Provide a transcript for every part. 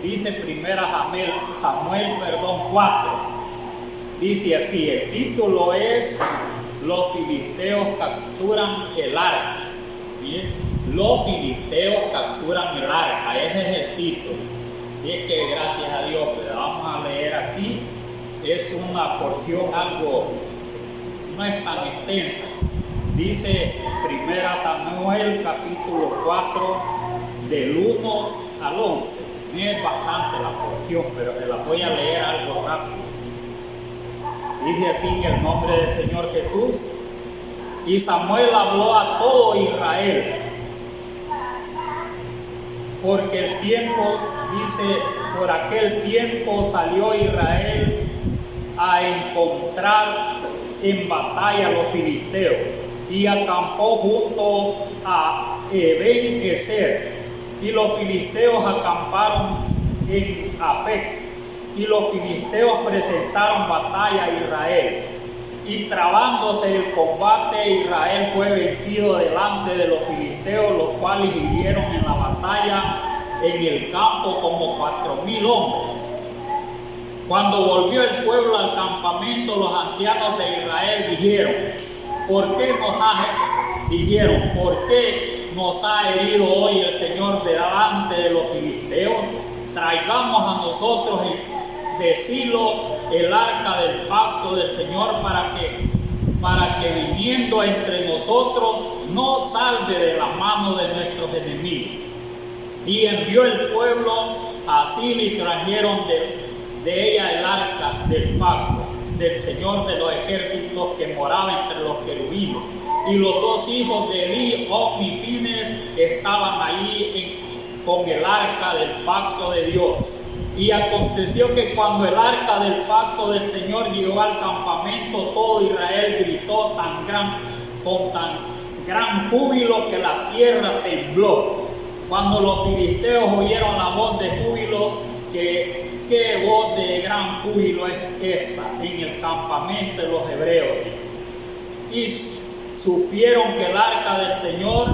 dice Samuel 4. Dice así, el título es Los filisteos capturan el arca. ¿Bien? Los filisteos capturan el arca, ese es el título. Y es que gracias a Dios, pero vamos a leer aquí, es una porción no es tan extensa. Dice 1 Samuel capítulo 4 del 1 al 11. No es bastante la porción, pero se la voy a leer algo rápido. Dice así en el nombre del Señor Jesús. Y Samuel habló a todo Israel, porque el tiempo, dice, por aquel tiempo salió Israel a encontrar en batalla a los filisteos y acampó junto a Ben-Ezer, y los filisteos acamparon en Afec, y los filisteos presentaron batalla a Israel, y trabándose el combate, Israel fue vencido delante de los filisteos, los cuales hirieron en la batalla en el campo como 4,000 hombres. Cuando volvió el pueblo al campamento, los ancianos de Israel dijeron, ¿por qué nos ha herido hoy el Señor delante de los filisteos? Traigamos a nosotros de Silo el arca del pacto del Señor para que viniendo entre nosotros nos salve de la mano de nuestros enemigos. Y envió el pueblo a Silo y trajeron de ella el arca del pacto del Señor de los ejércitos que moraba entre los querubines. Y los dos hijos de Eli, Ofni y Fines, estaban allí con el arca del pacto de Dios. Y aconteció que cuando el arca del pacto del Señor llegó al campamento, todo Israel gritó con tan gran júbilo que la tierra tembló. Cuando los filisteos oyeron la voz de júbilo, ¿qué voz de gran júbilo es esta en el campamento de los hebreos? Y supieron que el arca del Señor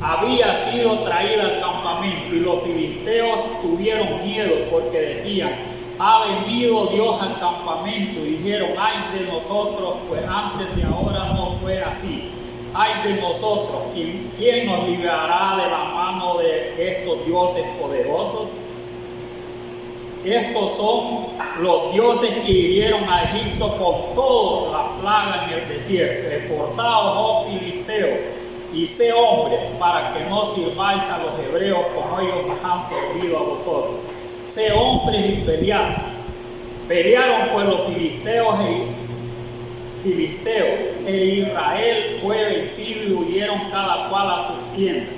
había sido traída al campamento, y los filisteos tuvieron miedo porque decían, ha venido Dios al campamento, y dijeron, ay de nosotros, pues antes de ahora no fue así. Ay de nosotros, ¿quién nos librará de la mano de estos dioses poderosos? Estos son los dioses que hirieron a Egipto con toda la plaga en el desierto. Esforzaos, oh filisteos, y sé hombres, para que no sirváis a los hebreos como ellos han servido a vosotros. Sé hombres y pelead. Pelearon pues los filisteos e Israel fue vencido, y huyeron cada cual a sus tiendas.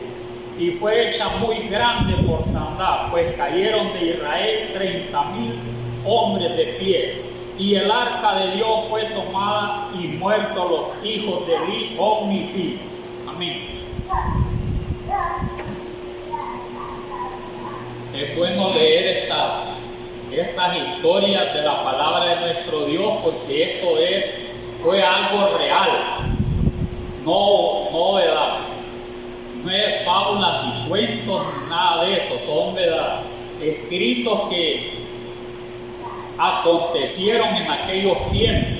Y fue hecha muy grande mortandad, pues cayeron de Israel 30,000 hombres de pie. Y el arca de Dios fue tomada, y muertos los hijos de Eli, Ofni y Fines. Amén. Es bueno leer estas historias de la palabra de nuestro Dios, porque esto fue algo real. No, ¿verdad? No es fábulas ni cuentos ni nada de eso, son, ¿verdad?, escritos que acontecieron en aquellos tiempos.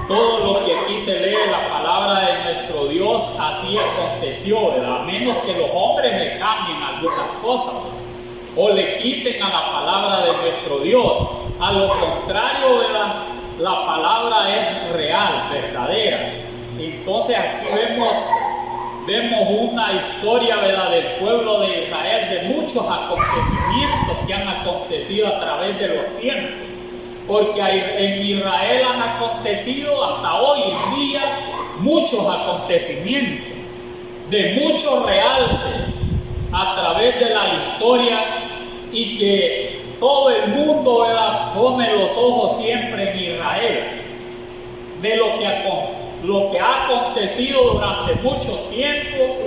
Todo lo que aquí se lee, la palabra de nuestro Dios, así aconteció, ¿verdad? A menos que los hombres le cambien algunas cosas o le quiten a la palabra de nuestro Dios. A lo contrario, ¿verdad?, la palabra es real, verdadera. Entonces aquí vemos una historia, ¿verdad?, del pueblo de Israel, de muchos acontecimientos que han acontecido a través de los tiempos. Porque en Israel han acontecido hasta hoy en día muchos acontecimientos, de muchos realces a través de la historia, y que todo el mundo, ¿verdad?, pone los ojos siempre en Israel, de lo que ha acontecido durante mucho tiempo,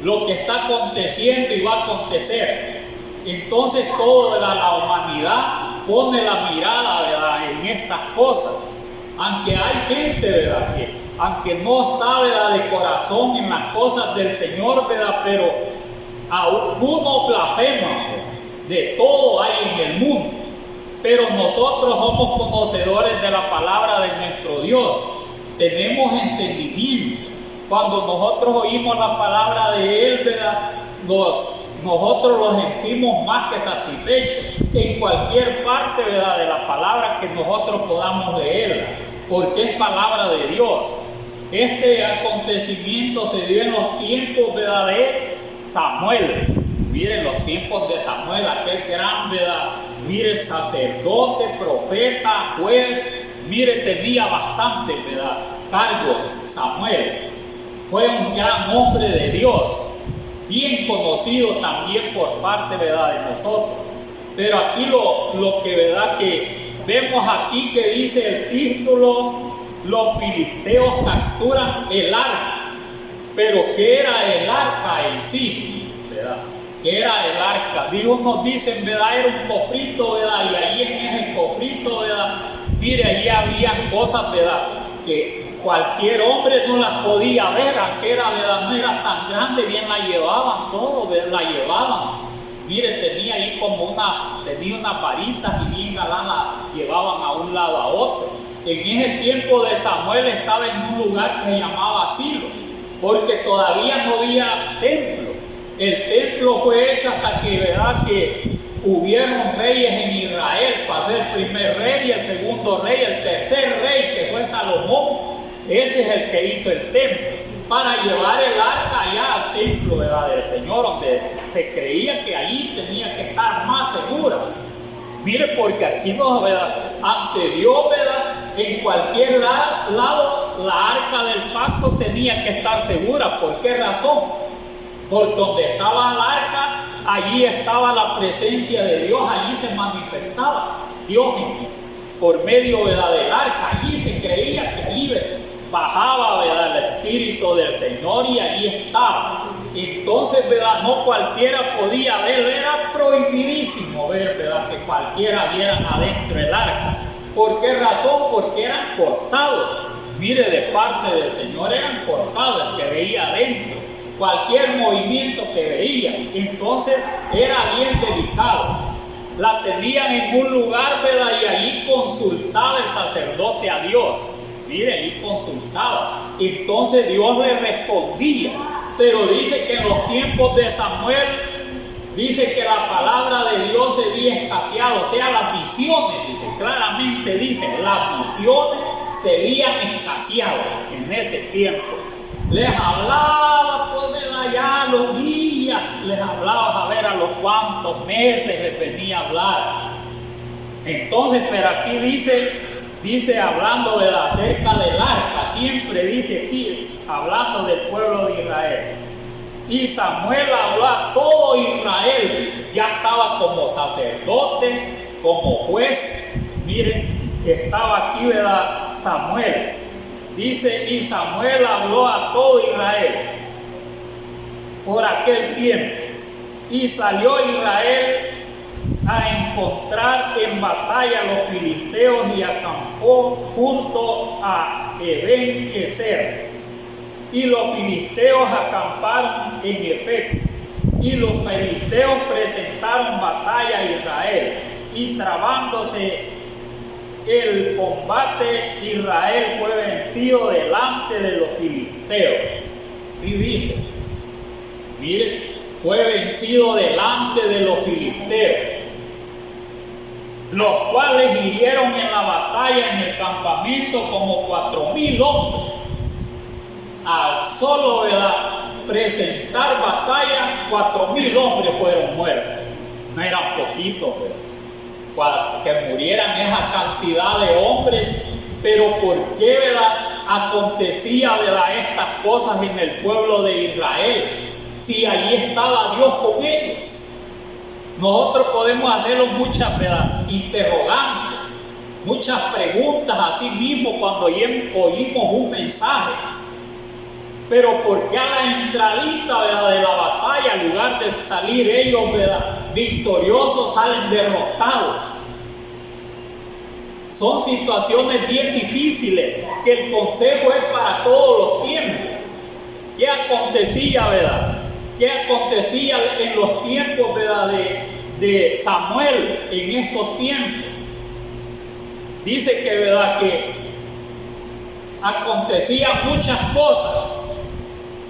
lo que está aconteciendo y va a acontecer. Entonces toda la humanidad pone la mirada, ¿verdad?, en estas cosas. Aunque hay gente, ¿verdad?, que aunque no está, ¿verdad?, de corazón en las cosas del Señor, ¿verdad?, pero algunos blasfeman, de todo hay en el mundo, pero nosotros somos conocedores de la palabra de nuestro Dios, tenemos entendimiento. Cuando nosotros oímos la palabra de Él, ¿verdad? Nosotros los sentimos más que satisfechos en cualquier parte, ¿verdad?, de la palabra que nosotros podamos leerla, porque es palabra de Dios. Este acontecimiento se dio en los tiempos, ¿verdad?, de Samuel. Miren los tiempos de Samuel, aquel gran, ¿verdad?, mire, sacerdote, profeta, juez, mire, tenía bastante, ¿verdad?, cargos. Samuel fue un gran hombre de Dios, bien conocido también por parte, ¿verdad?, de nosotros. Pero aquí lo que, ¿verdad?, que vemos aquí que dice el título: los filisteos capturan el arca. Pero ¿qué era el arca en sí, verdad? ¿Qué era el arca? Dios nos dice, ¿verdad?, era un cofrito, ¿verdad? Y ahí en ese cofrito, ¿verdad?, mire, allí había cosas, ¿verdad?, que cualquier hombre no las podía ver, aunque era, ¿verdad?, no era tan grande, bien la llevaban todo, ¿verdad?, la llevaban. Mire, tenía ahí como tenía unas varitas y bien galán la llevaban a un lado a otro. En ese tiempo de Samuel estaba en un lugar que se llamaba Silo, porque todavía no había templo. El templo fue hecho hasta que, ¿verdad?, que hubieron reyes en Israel. Pasó el primer rey, el segundo rey, el tercer rey, que fue Salomón. Ese es el que hizo el templo, para llevar el arca allá al templo, ¿verdad?, del Señor, donde se creía que allí tenía que estar más segura. Mire, porque aquí no, ¿verdad?, ante Dios, ¿verdad?, en cualquier lado la arca del pacto tenía que estar segura. ¿Por qué razón? Por donde estaba el arca, allí estaba la presencia de Dios, allí se manifestaba Dios por medio, ¿verdad?, del arca. Allí se creía que allí bajaba, ¿verdad?, el Espíritu del Señor, y allí estaba. Entonces, ¿verdad?, no cualquiera podía ver, era prohibidísimo ver, ¿verdad?, que cualquiera viera adentro el arca. ¿Por qué razón? Porque eran cortados. Mire, de parte del Señor eran cortados, el que veía adentro, cualquier movimiento que veía. Entonces era bien delicado. La tenían en un lugar, ¿verdad?, y allí consultaba el sacerdote a Dios. Mire, allí consultaba. Entonces Dios le respondía. Pero dice que en los tiempos de Samuel, dice que la palabra de Dios se había escaseado, o sea, las visiones, dice, claramente dice, las visiones se habían escaseado en ese tiempo. Les hablaba, pues, ya los días, les hablaba a ver a los cuantos meses les venía a hablar. Entonces, pero aquí dice hablando, ¿verdad?, acerca del arca, siempre dice aquí, hablando del pueblo de Israel. Y Samuel habló a todo Israel, ya estaba como sacerdote, como juez. Miren, estaba aquí, ¿verdad?, Samuel. Dice, y Samuel habló a todo Israel por aquel tiempo. Y salió Israel a encontrar en batalla a los filisteos y acampó junto a Eben-Ezer. Y los filisteos acamparon en efecto, y los filisteos presentaron batalla a Israel, y trabándose el combate, Israel fue vencido delante de los filisteos. Y dice, mire, fue vencido delante de los filisteos, los cuales hirieron en la batalla en el campamento como 4,000 hombres. Al solo, ¿verdad?, presentar batalla, 4,000 hombres fueron muertos. No eran poquitos, ¿verdad?, que murieran esa cantidad de hombres. Pero ¿por qué, verdad, acontecía, verdad, estas cosas en el pueblo de Israel, si allí estaba Dios con ellos? Nosotros podemos hacernos muchas, ¿verdad?, interrogantes, muchas preguntas así mismo cuando oímos un mensaje. Pero ¿por qué a la entradita, ¿verdad?, de la batalla, en lugar de salir ellos, ¿verdad?, victoriosos, salen derrotados? Son situaciones bien difíciles que el consejo es para todos los tiempos. ¿Qué acontecía, verdad? ¿Qué acontecía en los tiempos, verdad, de Samuel en estos tiempos. Dice que, ¿verdad?, que acontecían muchas cosas.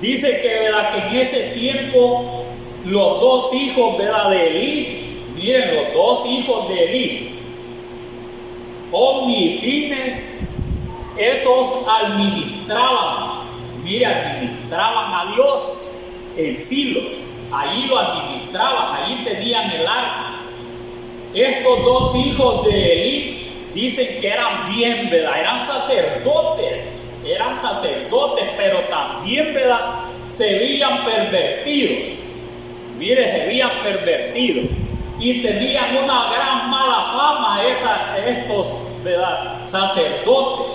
Dice que, ¿verdad?, que en ese tiempo los dos hijos, ¿verdad?, de Elí, miren, los dos hijos de Elí, Ofni y Fines, esos administraban, mire, administraban a Dios en Silo. Allí lo administraban, allí tenían el arca. Estos dos hijos de Elí dicen que eran bien, ¿verdad?, eran sacerdotes, pero también, ¿verdad?, se veían pervertidos. Mire, se veían pervertidos y tenían una gran mala fama estos, ¿verdad?, sacerdotes,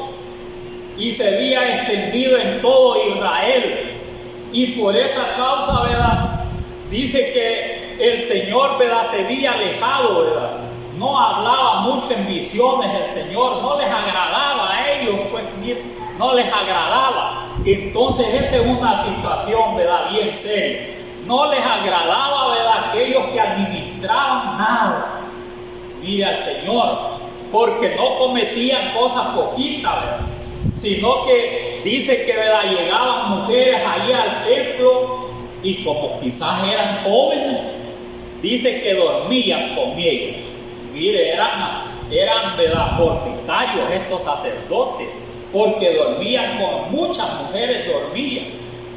y se había extendido en todo Israel. Y por esa causa, ¿verdad?, dice que el Señor, ¿verdad?, se había alejado, ¿verdad?, no hablaba mucho en visiones el Señor, no les agradaba a ellos, pues no les agradaba. Entonces esa es una situación, ¿verdad?, bien seria. No les agradaba, ¿verdad?, aquellos que administraban nada, mire, al Señor, porque no cometían cosas poquitas, ¿verdad?, sino que dice que, ¿verdad?, llegaban mujeres allí al templo y como quizás eran jóvenes, dice que dormían con ellos. Mire, eran, ¿verdad?, fornicarios estos sacerdotes, porque dormían con muchas mujeres, dormían.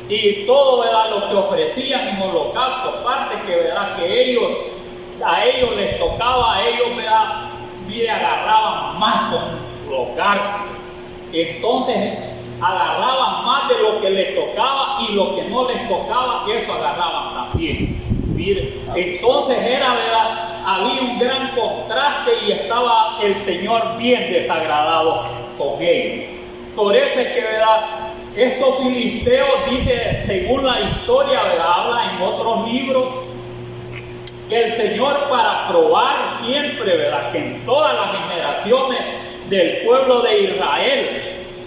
Y todo, ¿verdad?, lo que ofrecían en holocausto, aparte que, ¿verdad?, que a ellos les tocaba, a ellos, ¿verdad?, mire, agarraban más con los garfios. Entonces agarraban más de lo que les tocaba, y lo que no les tocaba, eso agarraban también. Mire, entonces era, ¿verdad?, había un gran contraste y estaba el Señor bien desagradado con ellos. Por eso es que, ¿verdad?, estos filisteos, dice, según la historia, ¿verdad?, habla en otros libros, que el Señor, para probar siempre, ¿verdad?, que en todas las generaciones del pueblo de Israel,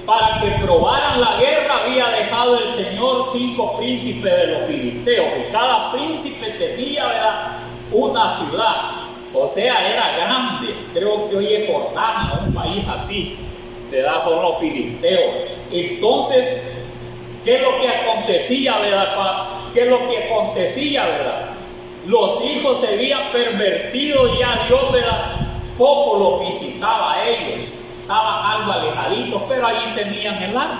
para que probaran la guerra, había dejado el Señor 5 príncipes de los filisteos, y cada príncipe tenía, ¿verdad?, una ciudad. O sea, era grande. Creo que hoy es Jordania, un país así, ¿verdad?, son los filisteos. Entonces, ¿qué es lo que acontecía, verdad? ¿Qué es lo que acontecía, verdad? Los hijos se habían pervertido y ya Dios, ¿verdad?, poco los visitaba a ellos. Estaban algo alejaditos, pero allí tenían el arca.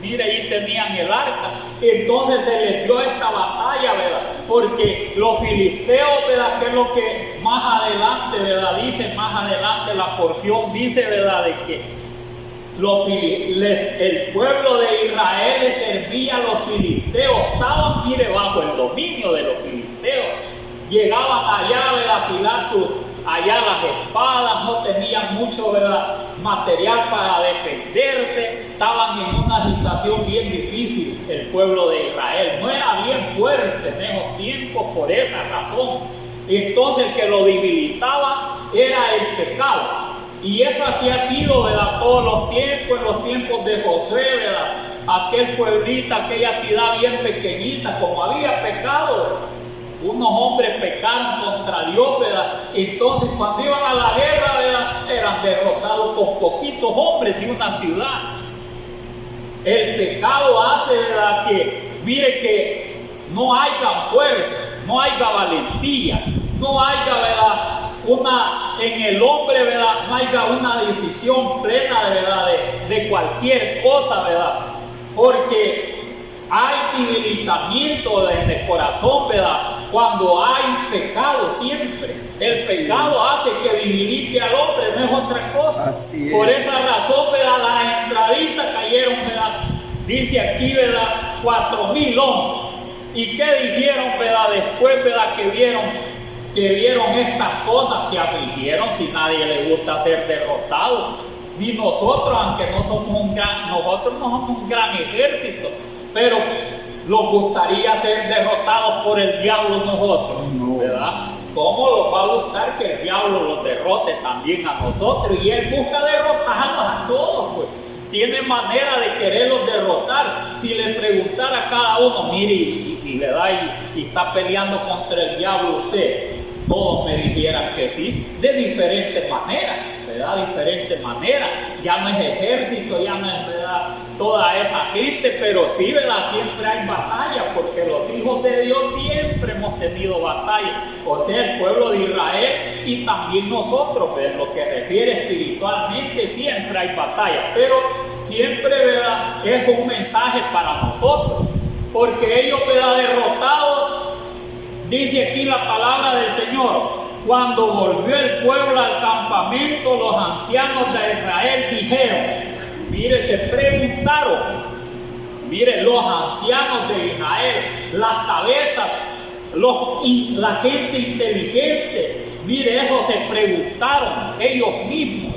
Mire, allí tenían el arca. Entonces se les dio esta batalla, ¿verdad? Porque los filisteos, ¿verdad?, que es lo que más adelante, ¿verdad?, dice más adelante la porción, dice, ¿verdad?, de que el pueblo de Israel le servía a los filisteos, estaban, mire, bajo el dominio de los filisteos. Llegaban allá, ¿verdad?, a afilar allá las espadas, no tenían mucho, ¿verdad?, material para defenderse, estaban en una situación bien difícil el pueblo de Israel, no era bien fuerte en esos tiempos por esa razón. Entonces el que lo debilitaba era el pecado, y eso así ha sido, ¿verdad?, todos los tiempos, en los tiempos de José, ¿verdad?, aquel pueblito, aquella ciudad bien pequeñita, como había pecado, ¿verdad?, unos hombres pecaron contra Dios, ¿verdad?, entonces cuando iban a la guerra, ¿verdad?, eran derrotados con poquitos hombres de una ciudad. El pecado hace, ¿verdad?, que, mire, que no haya fuerza, no haya valentía, no haya, ¿verdad?, en el hombre, ¿verdad?, no haya una decisión plena, ¿verdad?, de cualquier cosa, ¿verdad?, porque hay debilitamiento en el corazón, ¿verdad?, cuando hay pecado siempre. El pecado hace que debilite al hombre, no es otra cosa. Por esa razón, ¿verdad?, las entraditas cayeron, ¿verdad?, dice aquí, ¿verdad?, 4,000 hombres. ¿Y qué dijeron, ¿verdad?, después, ¿verdad?, que vieron estas cosas? Se afligieron, si nadie le gusta ser derrotado. Ni nosotros, aunque nosotros no somos un gran ejército, pero nos gustaría ser derrotados por el diablo nosotros, ¿verdad? ¿Cómo nos va a gustar que el diablo los derrote también a nosotros? Y él busca derrotarnos a todos, pues. Tiene manera de quererlos derrotar. Si le preguntara a cada uno, mire, ¿verdad?, y está peleando contra el diablo usted, todos me dijeran que sí, de diferentes maneras, ¿verdad? Diferentes maneras. Ya no es ejército, ya no es, ¿verdad?, toda esa gente, pero sí, ¿verdad?, siempre hay batalla, porque los hijos de Dios siempre hemos tenido batalla, o sea, el pueblo de Israel y también nosotros, ¿verdad?, en lo que refiere espiritualmente, siempre hay batalla, pero siempre, ¿verdad?, es un mensaje para nosotros, porque ellos, ¿verdad?, derrotados, dice aquí la palabra del Señor, cuando volvió el pueblo al campamento, los ancianos de Israel dijeron, mire, se preguntaron, mire, los ancianos de Israel, las cabezas, la gente inteligente, mire, eso se preguntaron ellos mismos.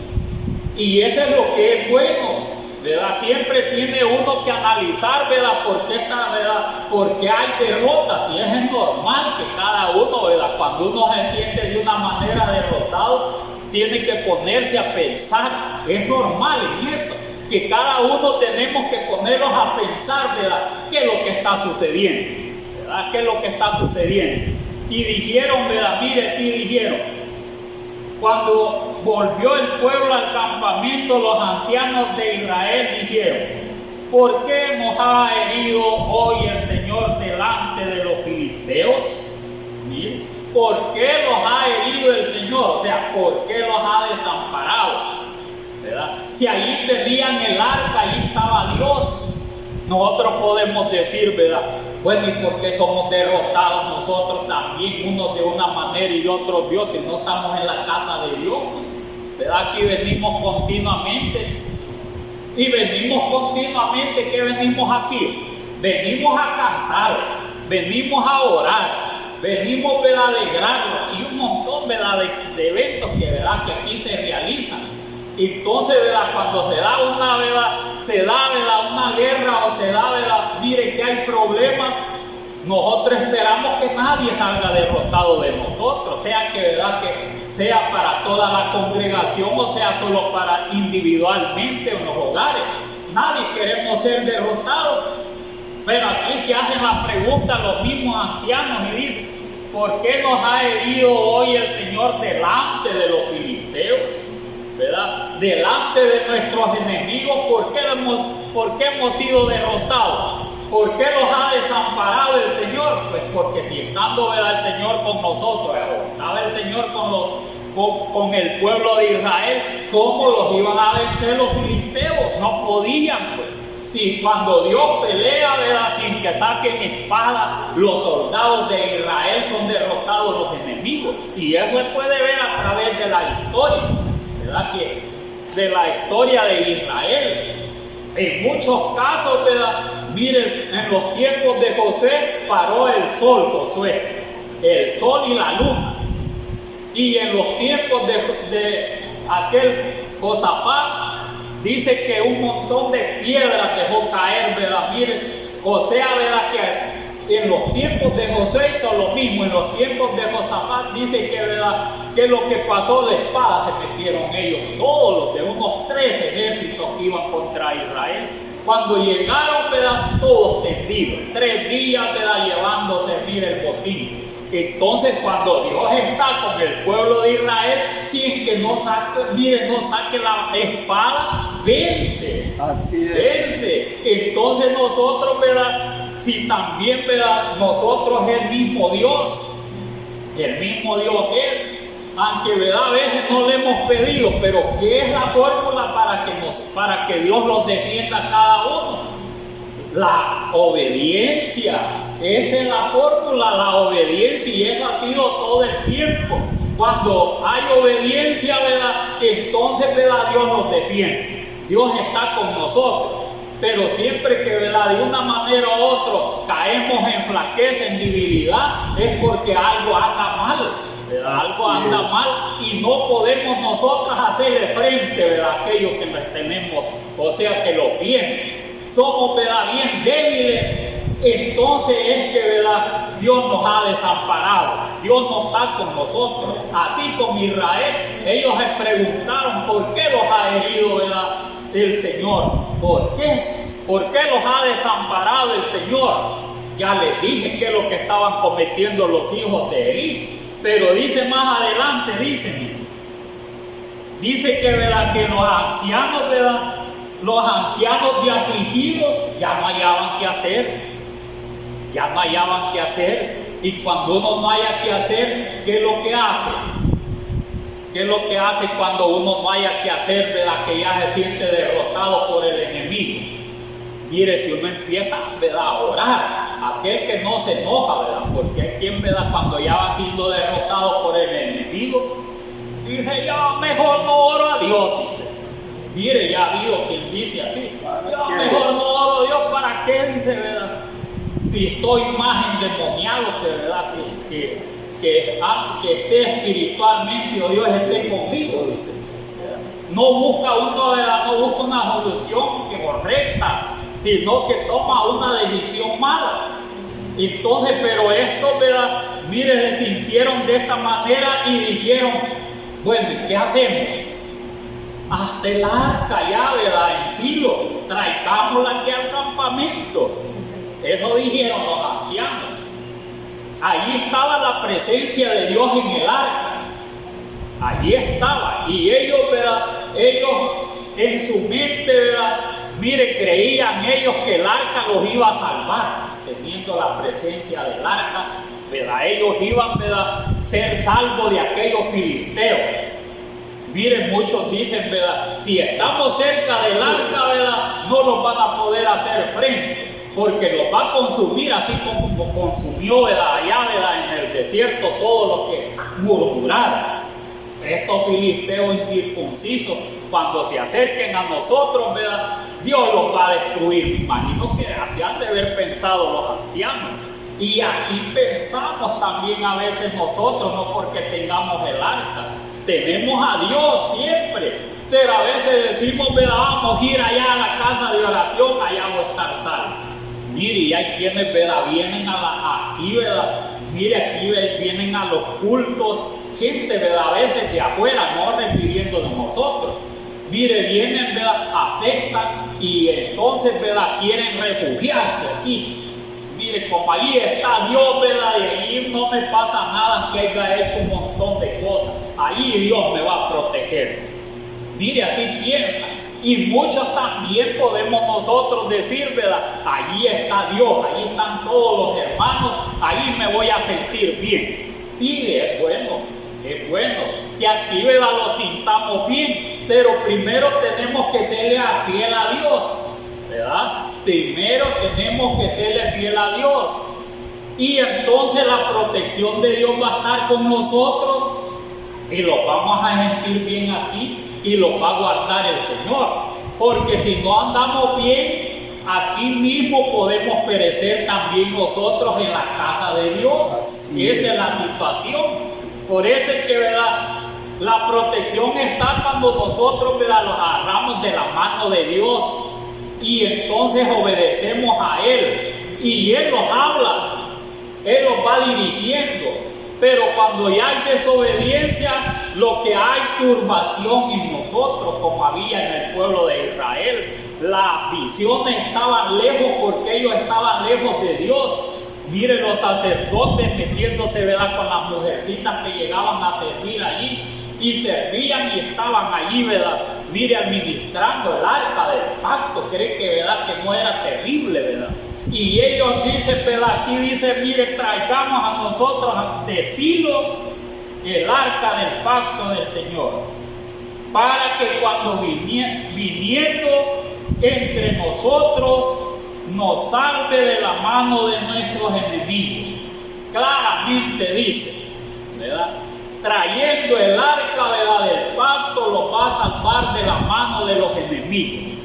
Y eso es lo que es bueno, ¿verdad? Siempre tiene uno que analizar, ¿verdad?, por qué hay derrotas. Y es normal que cada uno, ¿verdad?, cuando uno se siente de una manera derrotado, tiene que ponerse a pensar. Es normal en eso, que cada uno tenemos que ponernos a pensar, ¿verdad?, qué es lo que está sucediendo, ¿verdad?, qué es lo que está sucediendo. Y dijeron, ¿verdad?, mire, sí dijeron, cuando volvió el pueblo al campamento, los ancianos de Israel dijeron, ¿por qué nos ha herido hoy el Señor delante de los filisteos? ¿Mire? ¿Por qué los ha herido el Señor? O sea, ¿por qué los ha desamparado? ¿Verdad? Si ahí tenían el arca, ahí estaba Dios. Nosotros podemos decir, ¿verdad?, bueno, ¿y por qué somos derrotados nosotros también, unos de una manera y otros de otra, y no estamos en la casa de Dios? ¿Verdad? Aquí venimos continuamente. Y venimos continuamente, ¿qué venimos aquí? Venimos a cantar, venimos a orar, venimos, ¿verdad?, a alegrarnos, y un montón, ¿verdad?, de eventos que, ¿verdad?, que aquí se realizan. Entonces, ¿verdad?, cuando se da una, ¿verdad?, una guerra, o se da, ¿verdad?, mire que hay problemas, nosotros esperamos que nadie salga derrotado de nosotros, sea que, ¿verdad?, que sea para toda la congregación, o sea solo para individualmente en los hogares. Nadie queremos ser derrotados. Pero aquí se hacen la pregunta los mismos ancianos y dicen, ¿por qué nos ha herido hoy el Señor delante de los filisteos? ¿Verdad? Delante de nuestros enemigos, ¿por qué hemos sido derrotados? ¿Por qué los ha desamparado el Señor? Pues porque si estando, ¿verdad?, el Señor con nosotros, estaba el Señor con el pueblo de Israel, ¿cómo los iban a vencer los filisteos? No podían, pues. Si cuando Dios pelea, ¿verdad?, sin que saquen espada, los soldados de Israel son derrotados los enemigos. Y eso se puede ver a través de la historia, ¿verdad?, que de la historia de Israel. En muchos casos, ¿verdad?, miren, en los tiempos de José paró el sol, Josué, el sol y la luna. Y en los tiempos de aquel Josafat, dice que un montón de piedras dejó caer, ¿verdad? Miren, José, ¿verdad?, que en los tiempos de José hizo lo mismo. En los tiempos de Josafat dice que, ¿verdad?, que lo que pasó de espada se metieron ellos, todos los de unos 3 ejércitos que iban contra Israel. Cuando llegaron, ¿verdad?, todos tendidos, 3 días, ¿verdad?, llevándose, mire, el botín. Entonces, cuando Dios está con el pueblo de Israel, si es que no saque la espada, vence. Así es. Vence. Entonces nosotros, ¿verdad?, si también, ¿verdad?, nosotros el mismo Dios es, aunque, ¿verdad?, a veces no le hemos pedido, pero ¿qué es la fórmula para que Dios los defienda a cada uno? La obediencia. Esa es la fórmula, la obediencia, y eso ha sido todo el tiempo. Cuando hay obediencia, ¿verdad?, entonces, ¿verdad?, Dios nos defiende. Dios está con nosotros. Pero siempre que, ¿verdad?, de una manera u otra caemos en flaqueza, en debilidad, es porque algo anda mal, ¿verdad? Algo anda mal y no podemos nosotros hacerle frente, ¿verdad?, a aquellos que nos tenemos, o sea, que los vienen. Somos, ¿verdad?, bien débiles. Entonces es que, ¿verdad?, Dios nos ha desamparado, Dios no está con nosotros. Así con Israel, ellos se preguntaron por qué los ha herido, ¿verdad?, el Señor. ¿Por qué? ¿Por qué los ha desamparado el Señor? Ya les dije que es lo que estaban cometiendo los hijos de Elí. Pero dice más adelante, dice que, ¿verdad?, que los ancianos, ¿verdad?, los ancianos de afligidos ya no hallaban qué hacer, y cuando uno no haya qué hacer, ¿qué es lo que hace? ¿Qué es lo que hace cuando uno no haya qué hacer, ¿verdad?, que ya se siente derrotado por el enemigo? Mire, si uno empieza, ¿verdad?, a orar, aquel que no se enoja, ¿verdad?, porque hay quien, ¿verdad?, cuando ya va siendo derrotado por el enemigo, dice, ya mejor no oro a Dios, dice. Mire, ya ha habido quien dice así, ya mejor no oro a Dios, ¿para qué? Dice, ¿verdad? Si estoy más endemoniado que, ¿verdad?, que esté espiritualmente o Dios esté conmigo, dice. No busca uno, ¿verdad?, no busca una solución correcta, sino que toma una decisión mala. Entonces, pero estos, ¿verdad?, mire, se sintieron de esta manera y dijeron, bueno, ¿qué hacemos? Hasta el arca ya, ¿verdad?, en Silo, traigámosla aquí al campamento. Eso dijeron los ancianos. Allí estaba la presencia de Dios en el arca. Allí estaba. Y ellos, ¿verdad?, ellos en su mente, ¿verdad?, mire, creían ellos que el arca los iba a salvar. Teniendo la presencia del arca, ¿verdad?, ellos iban, ¿verdad?, ser salvos de aquellos filisteos. Miren, muchos dicen, ¿verdad?, si estamos cerca del arca, ¿verdad?, no nos van a poder hacer frente, porque los va a consumir así como consumió, ¿verdad?, allá, ¿verdad?, en el desierto todos los que murmuraron. Estos filisteos incircuncisos, cuando se acerquen a nosotros, ¿verdad?, Dios los va a destruir. Me imagino que así han de haber pensado los ancianos. Y así pensamos también a veces nosotros, no porque tengamos el arca. Tenemos a Dios siempre, pero a veces decimos, ¿verdad?, vamos a ir allá a la casa de oración, allá voy a estar salvo. Mire, y hay quienes, ¿verdad?, vienen aquí, ¿verdad?, mire, aquí vienen a los cultos, gente, ¿verdad?, a veces de afuera, no refiriéndonos a nosotros. Mire, vienen, ¿verdad?, aceptan y entonces, ¿verdad?, quieren refugiarse aquí. Mire, como allí está Dios, ¿verdad?, y allí no me pasa nada que haya hecho un montón de cosas. Allí Dios me va a proteger. Mire, así piensan. Y muchos también podemos nosotros decir, ¿verdad?, allí está Dios, allí están todos los hermanos, allí me voy a sentir bien. Sí, es bueno que aquí, ¿verdad?, lo sintamos bien, pero primero tenemos que serle fiel a Dios, ¿verdad? Primero tenemos que serle fiel a Dios. Y entonces la protección de Dios va a estar con nosotros y los vamos a sentir bien aquí y los va a guardar el Señor. Porque si no andamos bien, aquí mismo podemos perecer también nosotros en la casa de Dios. Esa es la situación. Por eso es que, ¿verdad?, la protección está cuando nosotros, ¿verdad?, los agarramos de la mano de Dios y entonces obedecemos a Él. Y Él nos habla, Él nos va dirigiendo. Pero cuando ya hay desobediencia, lo que hay turbación en nosotros, como había en el pueblo de Israel. Las visiones estaban lejos porque ellos estaban lejos de Dios. Miren los sacerdotes metiéndose, ¿verdad?, con las mujercitas que llegaban a servir allí. Y servían y estaban allí, ¿verdad?, mire, administrando el arca del pacto. Creen que, ¿verdad?, que no era terrible, ¿verdad? Y ellos dicen, ¿verdad?, aquí dice, mire, traigamos a nosotros de Silo el arca del pacto del Señor, para que cuando viniendo entre nosotros nos salve de la mano de nuestros enemigos. Claramente dice, ¿verdad?, trayendo el arca, ¿verdad?, del pacto, los va a salvar de la mano de los enemigos.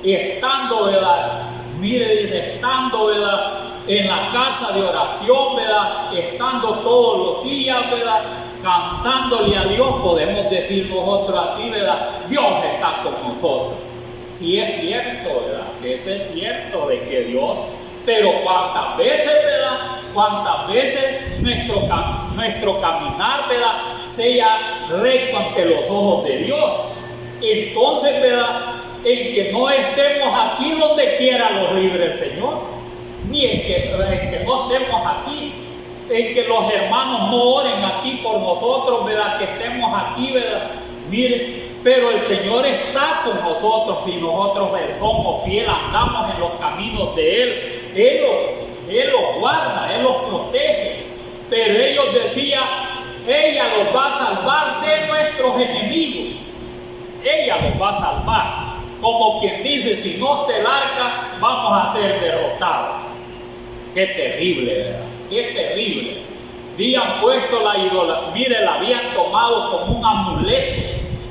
Y estando, ¿verdad?, mire, dice, estando, ¿verdad?, en la casa de oración, ¿verdad?, estando todos los días, ¿verdad?, cantándole a Dios, podemos decir nosotros así, ¿verdad?, Dios está con nosotros. Sí es cierto, ¿verdad?, que eso es cierto de que Dios, pero cuántas veces, ¿verdad?, cuántas veces nuestro caminar, ¿verdad?, sea recto ante los ojos de Dios. Entonces, ¿verdad?, en que no estemos aquí donde quiera los libre el Señor, ni en que no estemos aquí, en que los hermanos no oren aquí por nosotros, ¿verdad? Que estemos aquí, ¿verdad? Mire, pero el Señor está con nosotros y nosotros somos fieles, andamos en los caminos de Él. Él los guarda, Él los protege. Pero ellos decían, ella los va a salvar de nuestros enemigos. Ella los va a salvar. Como quien dice, si no está el arca, vamos a ser derrotados. Qué terrible, ¿verdad? Qué terrible. Habían puesto la idolatría, mire, la habían tomado como un amuleto,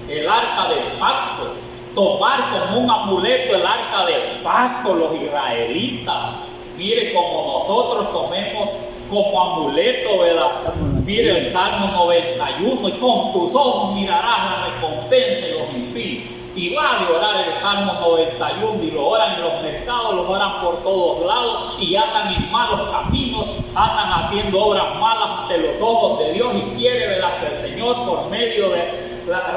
el arca del pacto. Tomar como un amuleto el arca del pacto los israelitas. Mire, como nosotros tomemos como amuleto, ¿verdad? Mire el Salmo 91, y con tus ojos mirarás la recompensa de los impíos. Y va a orar el Salmo 91 y lo oran en los mercados, lo oran por todos lados y andan en malos caminos, andan haciendo obras malas ante los ojos de Dios y quiere, ¿verdad?, que el Señor por medio de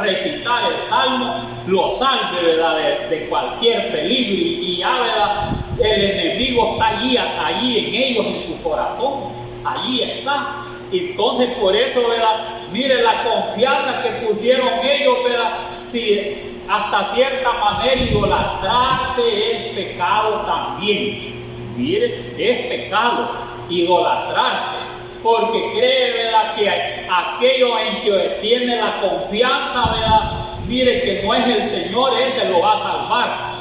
recitar el Salmo lo salve, ¿verdad?, de cualquier peligro y ya, ¿verdad?, el enemigo está allí en ellos, en su corazón, allí está. Entonces por eso, ¿verdad?, mire la confianza que pusieron ellos, ¿verdad?, si hasta cierta manera idolatrarse es pecado también. Mire, es pecado idolatrarse, porque cree, ¿verdad?, que aquello en que tiene la confianza, ¿verdad?, mire que no es el Señor, ese lo va a salvar.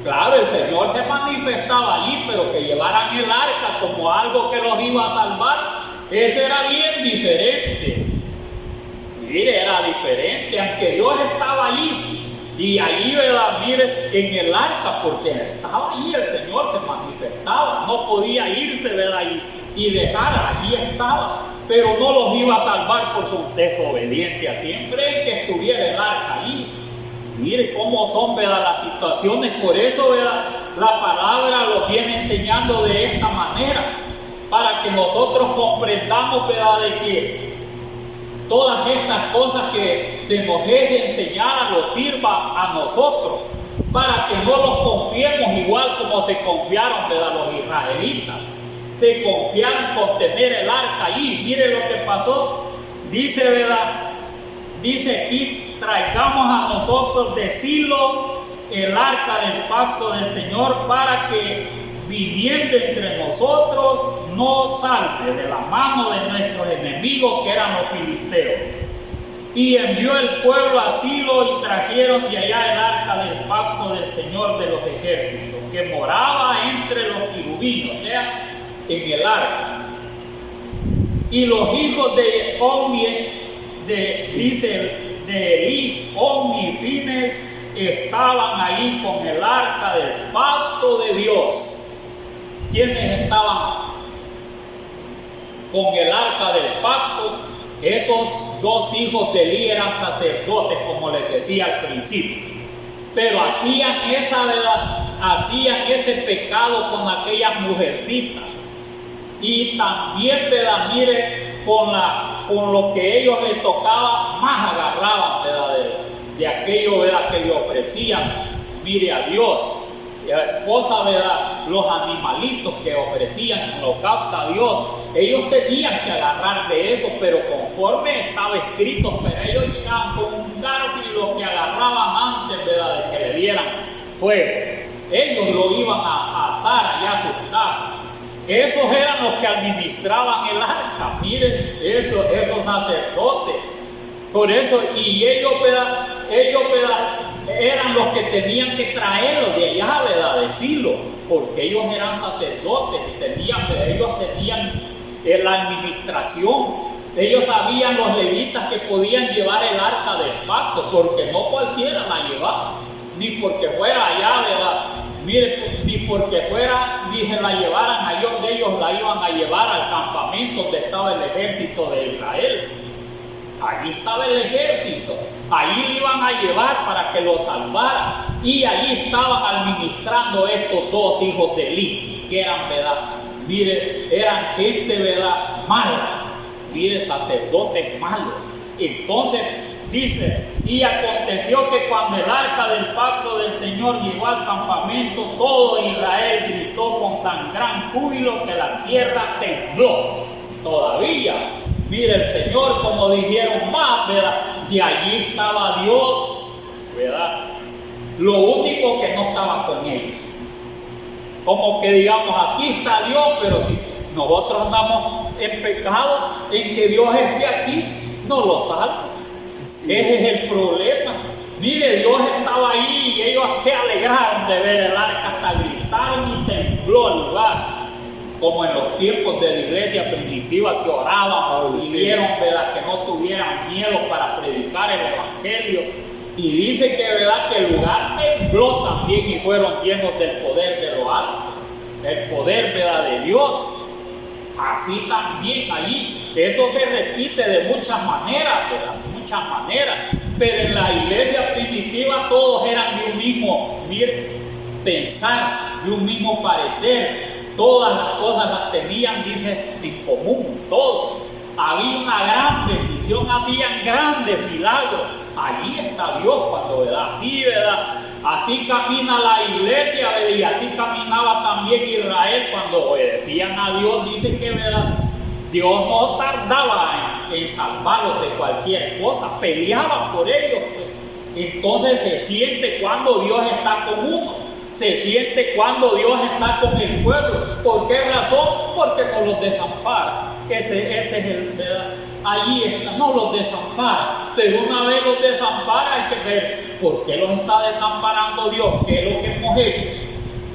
Claro, el Señor se manifestaba allí, pero que llevaran el arca como algo que los iba a salvar, ese era bien diferente. Mire, era diferente, aunque Dios estaba allí. Y allí, ¿verdad?, mire, en el arca, porque estaba allí, el Señor se manifestaba, no podía irse, ¿verdad?, y dejar, allí estaba, pero no los iba a salvar por su desobediencia, siempre que estuviera el arca allí. Mire cómo son, ¿verdad?, las situaciones. Por eso, ¿verdad?, la palabra lo viene enseñando de esta manera, para que nosotros comprendamos, ¿verdad?, de que todas estas cosas que se nos es enseñada nos sirva a nosotros, para que no los confiemos igual como se confiaron, ¿verdad?, los israelitas. Se confiaron con tener el arca allí. Mire lo que pasó. Dice, ¿verdad?, dice aquí, traigamos a nosotros de Silo el arca del pacto del Señor, para que viniendo entre nosotros nos salve de la mano de nuestros enemigos, que eran los filisteos. Y envió el pueblo a Silo y trajeron de allá el arca del pacto del Señor de los ejércitos, que moraba entre los querubines, o sea, en el arca. Y los hijos de Omni, dice de Eli, Omni y Fines, estaban ahí con el arca del pacto de Dios. ¿Quiénes estaban con el arca del pacto? Esos dos hijos de Eli eran sacerdotes, como les decía al principio, pero hacían esa, ¿verdad?, hacían ese pecado con aquellas mujercitas, y también, ¿verdad?, mire, con lo que ellos les tocaba, más agarraban, ¿verdad?, de aquello, ¿verdad?, que le ofrecían, mire, a Dios. Cosa, ¿verdad?, los animalitos que ofrecían en holocausto a Dios, ellos tenían que agarrar de eso, pero conforme estaba escrito, pero ellos llegaban con un garfio y lo que agarraban antes, ¿verdad?, de que le dieran fuego, ellos lo iban a asar allá a sus casas. Esos eran los que administraban el arca, miren, esos sacerdotes. Por eso, y ellos, ¿verdad?, eran los que tenían que traerlos de allá, ¿verdad?, de Silo, porque ellos eran sacerdotes, ellos tenían la administración. Ellos sabían, los levitas, que podían llevar el arca del pacto, porque no cualquiera la llevaba, ni porque fuera allá, ¿verdad?, mire, ni porque fuera, ni se la llevaran allá donde ellos la iban a llevar al campamento donde estaba el ejército de Israel. Allí estaba el ejército, allí iban a llevar para que lo salvara, y allí estaban administrando estos dos hijos de Eli, que eran, ¿verdad?, mire, eran gente, ¿verdad?, mala, mire, sacerdotes malos. Entonces dice, y aconteció que cuando el arca del pacto del Señor llegó al campamento, todo Israel gritó con tan gran júbilo que la tierra tembló. todavía. Mire, el Señor, como dijeron más, ¿verdad? Y allí estaba Dios, ¿verdad? Lo único que no estaba con ellos. Como que digamos, aquí está Dios, pero si nosotros andamos en pecado, en que Dios esté aquí, no lo salva. Sí. Ese es el problema. Mire, Dios estaba ahí y ellos se alegraron de ver el arca, hasta gritaron y tembló el lugar. Como en los tiempos de la iglesia primitiva que oraban, pidieron, ¿verdad?, que no tuvieran miedo para predicar el evangelio. Y dice que, ¿verdad?, que el lugar tembló también y fueron llenos del poder de lo alto, el poder, ¿verdad?, de Dios. Así también allí, eso se repite de muchas maneras, ¿verdad?, de muchas maneras. Pero en la iglesia primitiva todos eran de un mismo pensar, de un mismo parecer. Todas las cosas las tenían, dice, en común, todos. Había una gran bendición, hacían grandes milagros. Allí está Dios cuando, ¿verdad? Así, ¿verdad? Así camina la iglesia, ¿verdad? Y así caminaba también Israel cuando obedecían a Dios. Dice que, ¿verdad?, Dios no tardaba en salvarlos de cualquier cosa, peleaba por ellos. Entonces se siente cuando Dios está con uno. Se siente cuando Dios está con el pueblo. ¿Por qué razón? Porque no los desampara. Ese es el, ¿verdad? Allí está, no los desampara. Pero una vez los desampara, hay que ver por qué los está desamparando Dios. ¿Qué es lo que hemos hecho?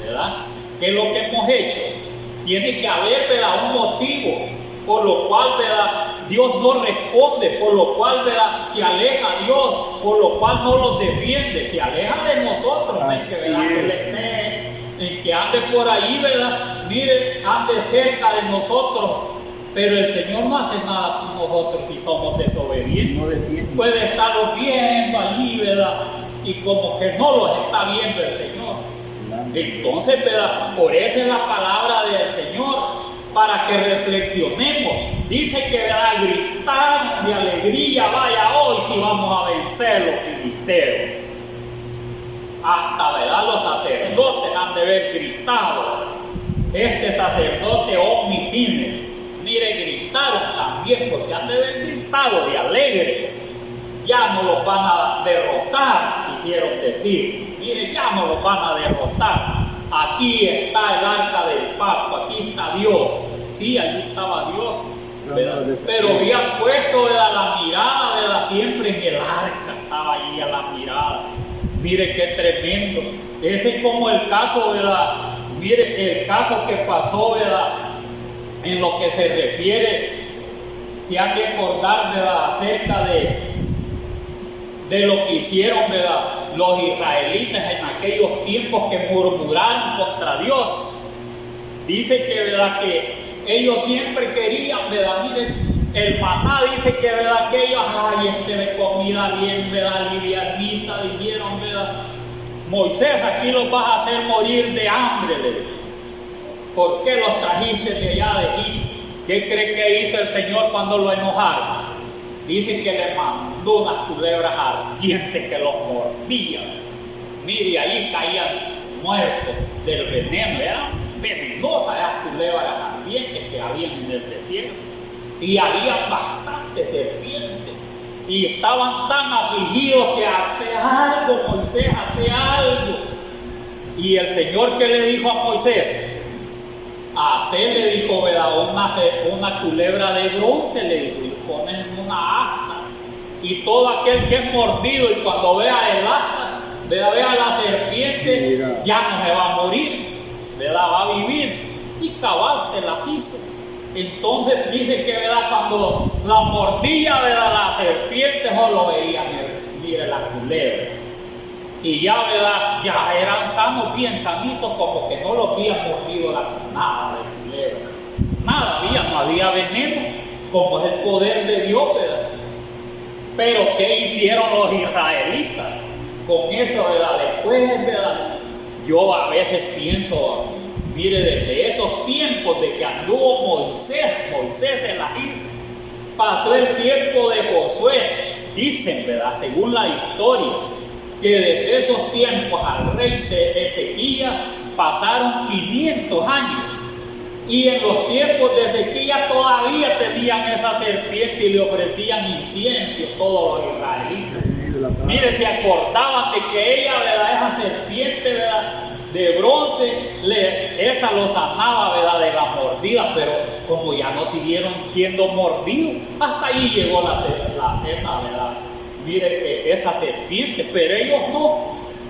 ¿Verdad? ¿Qué es lo que hemos hecho? Tiene que haber, ¿verdad?, un motivo por lo cual, ¿verdad?, Dios no responde, por lo cual, ¿verdad?, se aleja Dios, por lo cual no los defiende, se aleja de nosotros, ¿verdad?, en que ande por ahí, ¿verdad?, mire, ande cerca de nosotros, pero el Señor no hace nada con nosotros si somos desobedientes. No defiende. Puede estarlos viendo allí, ¿verdad?, y como que no los está viendo el Señor. Entonces, ¿verdad?, por eso es la palabra del Señor, para que reflexionemos. Dice que, ¿verdad?, gritaron de alegría, vaya, hoy sí vamos a vencer los filisteos. Hasta, ¿verdad?, los sacerdotes han de haber gritado. Este sacerdote Omni, mire, gritaron también, porque han de haber gritado de alegre. Ya no los van a derrotar, quisieron decir. Mire, ya no los van a derrotar. Aquí está el arca del pacto, aquí está Dios. Sí, allí estaba Dios, ¿verdad? Pero habían puesto, ¿verdad?, la mirada, ¿verdad?, siempre en el arca, estaba allí a la mirada. Mire qué tremendo. Ese es como el caso, ¿verdad? Mire el caso que pasó, ¿verdad?, en lo que se refiere, se han de acordar, ¿verdad?, acerca de lo que hicieron, ¿verdad?, los israelitas en aquellos tiempos que murmuraron contra Dios. Dice que, ¿verdad?, que ellos siempre querían, ¿verdad?, miren, el maná, dice que, ¿verdad?, que ellos, ay, de comida bien, ¿verdad?, livianita, dijeron, ¿verdad?, Moisés, aquí los vas a hacer morir de hambre, le dijo. ¿Por qué los trajiste de allá de Egipto? ¿Qué cree que hizo el Señor cuando lo enojaron? Dice que le mandó unas culebras ardientes que los mordían. Mire, ahí caían muertos del veneno. Eran venenosas esas culebras ardientes que habían en el desierto. Y había bastantes serpientes. Y estaban tan afligidos que hace algo, Moisés, hace algo. Y el Señor, ¿qué le dijo a Moisés? Le dijo, ¿verdad?, una culebra de bronce, le dijo, y ponen en una asta. Y todo aquel que es mordido y cuando vea el asta, ¿verdad?, vea la serpiente, mira, ya no se va a morir, ¿verdad?, va a vivir. Y cabal se la hizo. Entonces dice que, ¿verdad?, cuando la mordía, ¿verdad?, la serpiente solo veía, mire la culebra. Y ya, ¿verdad?, ya eran sanos, bien sanitos, como que no los habían mordido nada de culebra. Nada había, no había veneno, como es el poder de Dios, ¿verdad? Pero ¿qué hicieron los israelitas con eso, verdad? Después, ¿verdad?, yo a veces pienso, mire, desde esos tiempos de que anduvo Moisés se la hizo, pasó el tiempo de Josué, dicen, ¿verdad?, según la historia, que desde esos tiempos al rey Ezequías pasaron 500 años. Y en los tiempos de sequía todavía tenían esa serpiente y le ofrecían incienso todos los israelitas. Mire, se acordaban de que ella, ¿verdad? Esa serpiente, ¿verdad? De bronce, esa lo sanaba, ¿verdad? De la mordida, pero como ya no siguieron siendo mordidos, hasta ahí llegó esa, ¿verdad? Mire, esa serpiente, pero ellos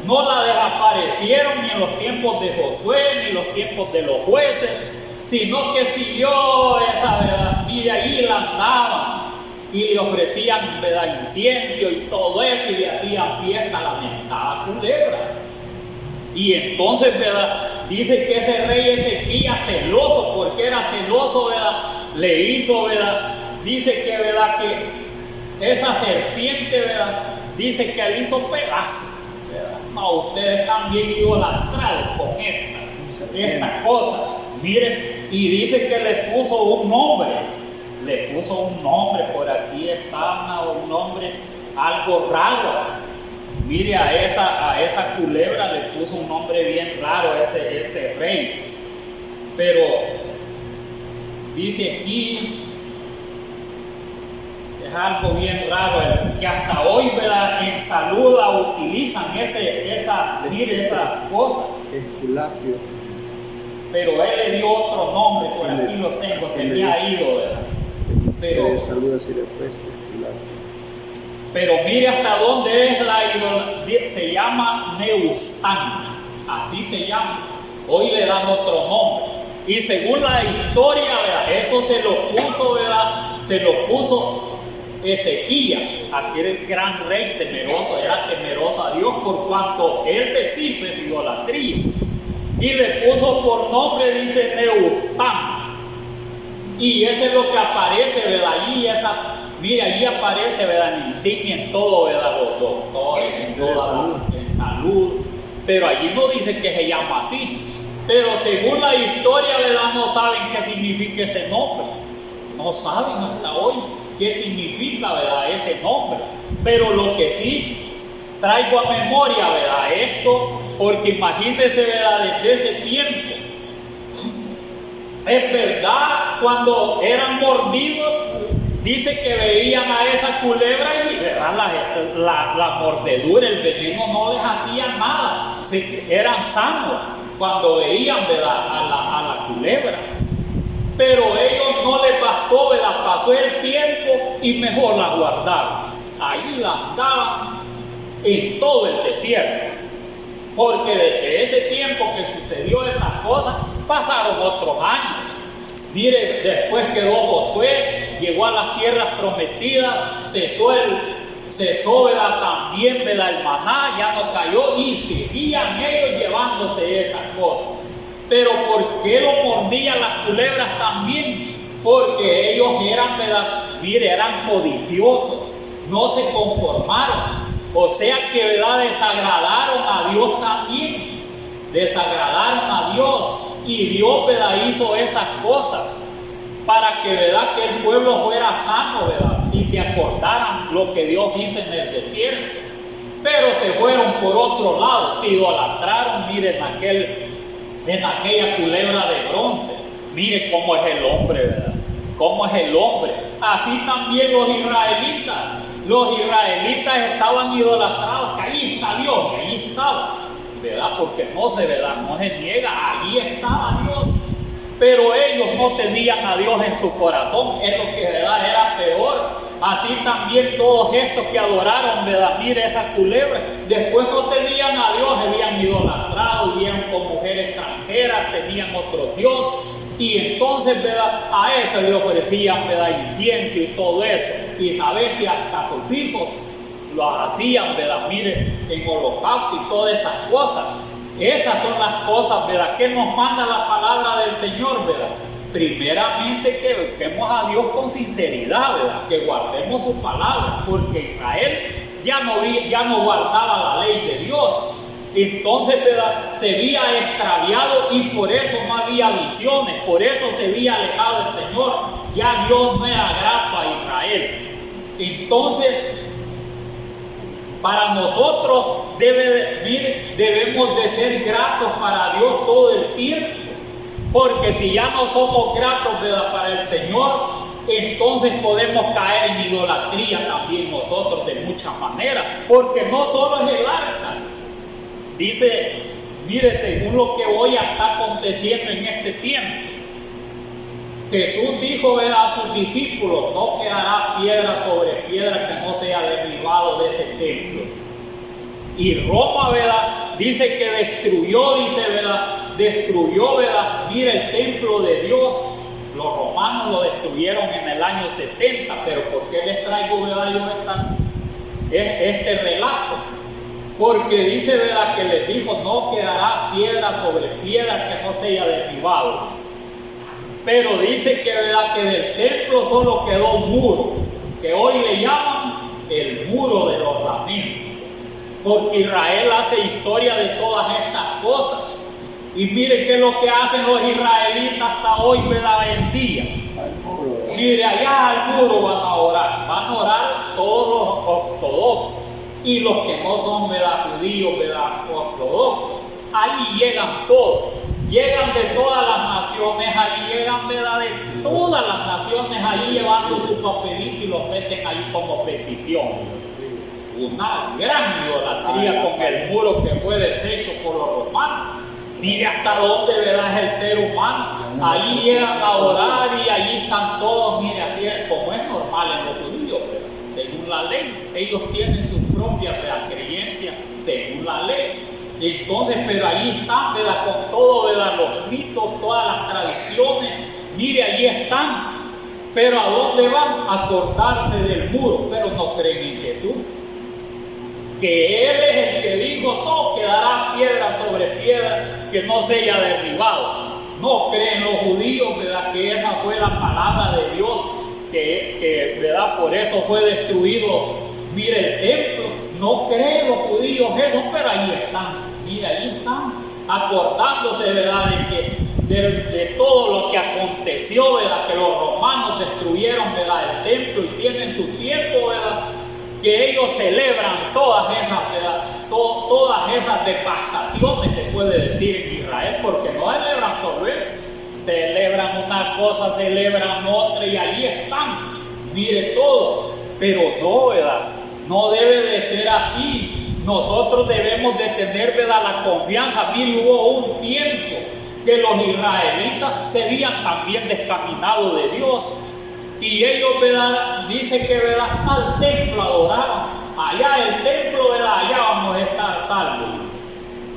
no la desaparecieron ni en los tiempos de Josué, ni en los tiempos de los jueces, sino que siguió esa, ¿verdad? Mire, ahí la andaban y le ofrecían, ¿verdad? Incienso y todo eso, y le hacían fiesta a la mentada culebra. Y entonces, ¿verdad? Dice que ese rey Ezequías, celoso, porque era celoso, ¿verdad? Le hizo, ¿verdad? Dice que, ¿verdad? Que esa serpiente, ¿verdad? Dice que le hizo pedazos, ¿verdad? No, ustedes están bien idolatrados con esta cosa. Miren, y dice que le puso un nombre. Le puso un nombre, por aquí está un nombre algo raro. Mire, a esa culebra le puso un nombre bien raro ese rey. Pero dice aquí, es algo bien raro, que hasta hoy, ¿verdad? En salud la utilizan esa cosa. Esculapio. Pero él le dio otro nombre, por aquí lo tengo, tenía ido, ¿verdad? Pero saluda si le puesto esculapio. Pero mire hasta dónde es la idolatría. Se llama Neustán, así se llama. Hoy le dan otro nombre. Y según la historia, ¿verdad? Eso se lo puso, ¿verdad? Se lo puso Ezequías, aquel gran rey temeroso, era temeroso a Dios por cuanto él deshizo esa idolatría. Y le puso por nombre, dice Neustán. Y eso es lo que aparece, ¿verdad? Mira, allí aparece, ¿verdad? En insignia, en todo, ¿verdad? Los doctores, en salud. Pero allí no dice que se llama así. Pero según la historia, ¿verdad? No saben qué significa ese nombre. No saben hasta hoy qué significa, ¿verdad? Ese nombre. Pero lo que sí traigo a memoria, ¿verdad? Esto, porque imagínense, ¿verdad? Desde ese tiempo. Es verdad, cuando eran mordidos, dice que veían a esa culebra y, ¿verdad? La mordedura, el veneno no les hacía nada. Eran sanos cuando veían, ¿verdad? a la culebra. Pero ellos no les bastó, ¿verdad? Pasó el tiempo y mejor la guardaron. Ahí la andaban en todo el desierto. Porque desde ese tiempo que sucedió esas cosas, pasaron otros años. Mire, después quedó Josué, llegó a las tierras prometidas, cesó ¿verdad? También, ¿verdad? El maná, ya no cayó, y seguían ellos llevándose esas cosas. Pero ¿por qué lo mordían las culebras también? Porque ellos eran, ¿verdad? Mire, eran codiciosos, no se conformaron. O sea que, ¿verdad? Desagradaron a Dios también. Desagradaron a Dios. Y Dios, ¿verdad? Hizo esas cosas para que, ¿verdad? Que el pueblo fuera sano, ¿verdad? Y se acordaran lo que Dios hizo en el desierto. Pero se fueron por otro lado, se idolatraron, miren, en aquella culebra de bronce. Mire cómo es el hombre, ¿verdad? Cómo es el hombre. Así también los israelitas. Los israelitas estaban idolatrados, que ahí está Dios, que ahí estaba, ¿verdad? Porque no se niega, allí estaba Dios. Pero ellos no tenían a Dios en su corazón, es lo que, ¿verdad? Era peor. Así también todos estos que adoraron, ¿verdad? Mire esa culebra, después no tenían a Dios, habían idolatrado, vivían con mujeres extranjeras, tenían otro Dios. Y entonces, ¿verdad? A eso le ofrecían, ¿verdad? Incienso y todo eso. Y sabes que hasta sus hijos lo hacían, ¿verdad? Mire, en holocausto y todas esas cosas. Esas son las cosas, ¿verdad? Que nos manda la palabra del Señor, ¿verdad? Primeramente que busquemos a Dios con sinceridad, ¿verdad? Que guardemos su palabra, porque Israel ya no guardaba la ley de Dios. Entonces, ¿verdad? Se había extraviado y por eso no había visiones, por eso se había alejado del Señor. Ya Dios no era grato a Israel. Entonces, para nosotros debemos de ser gratos para Dios todo el tiempo. Porque si ya no somos gratos, ¿verdad?, para el Señor, entonces podemos caer en idolatría también nosotros de muchas maneras. Porque no solo es el arca. Dice, mire, según lo que hoy está aconteciendo en este tiempo, Jesús dijo, ¿verdad?, a sus discípulos: no quedará piedra sobre piedra que no sea derribado de ese templo. Y Roma, ¿verdad?, dice que destruyó, ¿verdad?, mira, el templo de Dios. Los romanos lo destruyeron en el año 70, pero ¿por qué les traigo, ¿verdad?, yo este relato? Porque dice, ¿verdad?, que les dijo: no quedará piedra sobre piedra que no sea derribado. Pero dice que, ¿verdad?, que del templo solo quedó un muro, que hoy le llaman el muro de los lamentos. Porque Israel hace historia de todas estas cosas. Y mire qué es lo que hacen los israelitas hasta hoy, ¿verdad?, en día. Mire, allá al muro van a orar todos los ortodoxos y los que no son, ¿verdad?, judíos, ¿verdad?, ortodoxos. Ahí llegan todos, llegan de todas las naciones, ahí llegan, ¿verdad?, de todas las naciones, ahí llevando su papelito y los meten ahí como petición. Una gran idolatría con el muro que fue deshecho por los romanos. Mire hasta dónde, ¿verdad?, es el ser humano. Ahí llegan a orar y allí están todos, mire, así es como es normal en los judíos, ¿verdad?, según la ley. Ellos tienen sus propias, ¿verdad?, creencias según la ley. Entonces, pero allí están, ¿verdad?, con todo, ¿verdad?, los ritos, todas las tradiciones. Mire, allí están. Pero ¿a dónde van? A cortarse del muro. Pero no creen en Jesús, que Él es el que dijo: no quedará piedra sobre piedra que no sea derribado. No creen los judíos, ¿verdad?, que esa fue la palabra de Dios, que ¿verdad?, por eso fue destruido, mire, el templo. No creen los judíos eso, pero ahí están, mire, ahí están, acordándose, ¿verdad?, de todo lo que aconteció, ¿verdad?, que los romanos destruyeron, ¿verdad?, el templo, y tienen su tiempo, ¿verdad?, que ellos celebran todas esas, ¿verdad?, todas esas devastaciones, se puede decir, en Israel, porque no celebran solo eso, celebran una cosa, celebran otra, y allí están, mire, todo. Pero no, ¿verdad?, no debe de ser así. Nosotros debemos de tener, ¿verdad?, la confianza. Mire, hubo un tiempo que los israelitas se habían también descaminado de Dios. Y ellos, ¿verdad?, dice que, ¿verdad?, al templo adoraban. Allá el templo, ¿verdad?, allá vamos a estar salvos.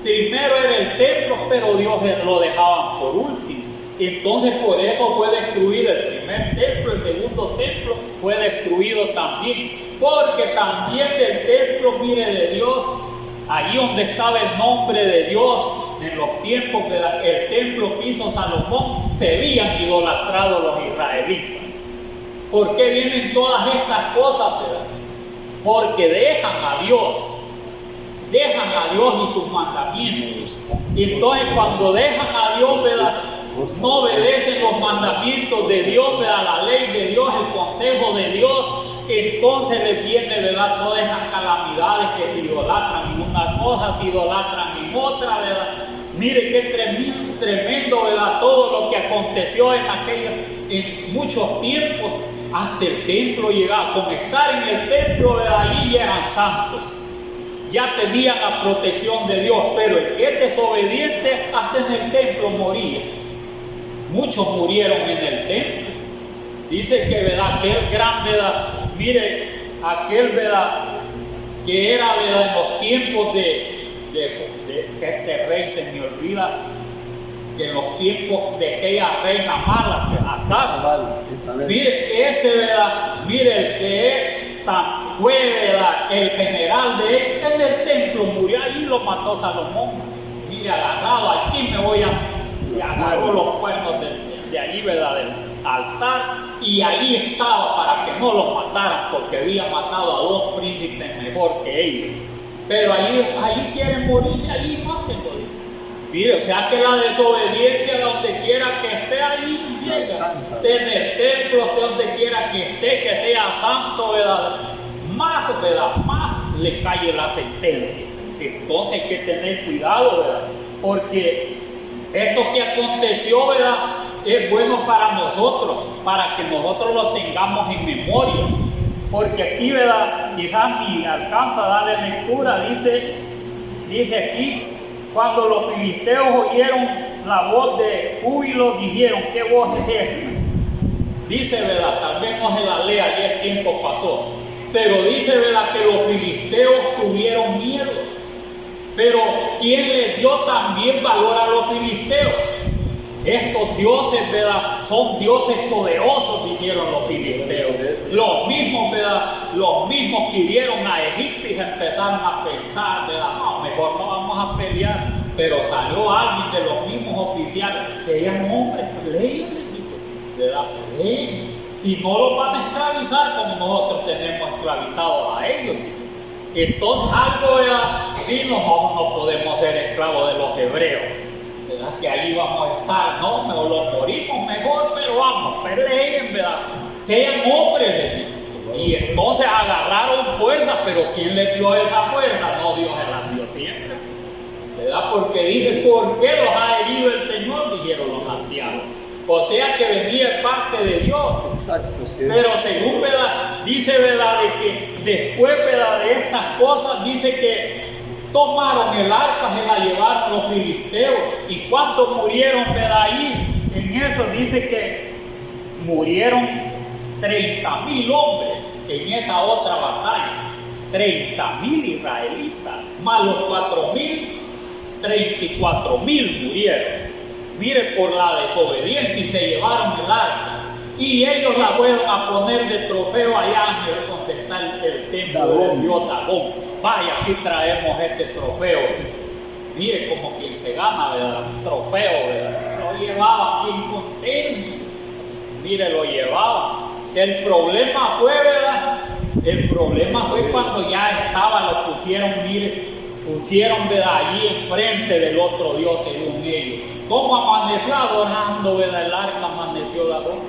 Primero era el templo, pero Dios lo dejaban por último. Entonces por eso fue destruido el primer templo, el segundo templo fue destruido también. Porque también del templo, mire, de Dios, allí donde estaba el nombre de Dios, en los tiempos del templo que hizo Salomón, se habían idolatrado los israelitas. ¿Por qué vienen todas estas cosas, verdad? Porque dejan a Dios y sus mandamientos. Y entonces cuando dejan a Dios, ¿verdad?, no obedecen los mandamientos de Dios, ¿verdad?, la ley de Dios, el consejo de Dios, entonces les viene, ¿verdad?, todas esas calamidades que se idolatran en una cosa, se idolatran en otra, ¿verdad? Mire qué tremendo, ¿verdad?, todo lo que aconteció en muchos tiempos. Hasta el templo llegaba, con estar en el templo, ¿verdad?, allí eran santos. Ya tenían la protección de Dios, pero el que es desobediente hasta en el templo moría. Muchos murieron en el templo. Dice que, ¿verdad?, aquel gran, ¿verdad?, mire, aquel, ¿verdad?, que era, ¿verdad?, en los tiempos de que este rey, se me olvida, que en los tiempos de aquella reina mala, que Atab, mire, ese, ¿verdad?, mire, el que fue, ¿verdad?, el general de él, en el templo murió, allí lo mató Salomón. Mire, agarrado, aquí me voy y agarró los cuernos de allí, ¿verdad?, del altar, y ahí estaba para que no lo mataran, porque había matado a dos príncipes mejor que ellos. Pero allí quieren morir y allí mátenlo. Mire, o sea que la desobediencia, donde quiera que esté, ahí llega. En el templo, donde quiera que esté, que sea santo, ¿verdad?, más le cae la sentencia. Entonces hay que tener cuidado, ¿verdad?, porque Esto que aconteció, ¿verdad?, es bueno para nosotros, para que nosotros lo tengamos en memoria. Porque aquí, ¿verdad?, quizás ni alcanza a darle lectura, dice aquí, cuando los filisteos oyeron la voz de júbilo, dijeron, ¿qué voz es esta? Dice, ¿verdad?, tal vez no se la lea, ya el tiempo pasó, pero dice, ¿verdad?, que los filisteos tuvieron miedo. Pero ¿quién les dio también valor a los filisteos? Estos dioses, ¿verdad?, son dioses poderosos, dijeron los filisteos. Los mismos, ¿verdad?, los mismos que hirieron a Egipto y se empezaron a pensar, ¿verdad?, no, mejor no vamos a pelear. Pero salió alguien de los mismos oficiales, sean hombres, peleen, ¿verdad? Peleen. Si no los van a esclavizar como nosotros tenemos esclavizados a ellos. Entonces algo, ¿verdad?, sí, no podemos ser esclavos de los hebreos, ¿verdad?, que allí vamos a estar, no, mejor los morimos mejor, pero vamos, peleen, ¿verdad?, sean hombres, les digo. Y entonces agarraron fuerza, pero ¿quién les dio esa fuerza? No, Dios se las dio siempre, ¿verdad? Porque dice, ¿por qué los ha herido el Señor?, dijeron los ancianos. O sea que venía de parte de Dios. Exacto, sí. Pero según, ¿verdad?, dice, ¿verdad?, de que después, ¿verdad?, de estas cosas, dice que tomaron el arca, se la llevaron los filisteos. ¿Y cuántos murieron, ¿verdad?, ahí? En eso dice que murieron 30,000 hombres en esa otra batalla. 30,000 israelitas, más los 4,000, 34,000 murieron. Mire, por la desobediencia, y se llevaron el arca. Y ellos la fueron a poner de trofeo allá donde está el templo de Dios Dagón. Vaya, aquí traemos este trofeo. Mire como quien se gana, ¿verdad?, un trofeo, ¿verdad? Lo llevaba bien contento. Mire, lo llevaba. El problema fue, ¿verdad?, el problema fue cuando ya estaba, lo pusieron, mire, ¿verdad?, allí enfrente del otro Dios, según ellos. ¿Cómo amaneció adorando, ¿verdad?, el arca amaneció la adorando?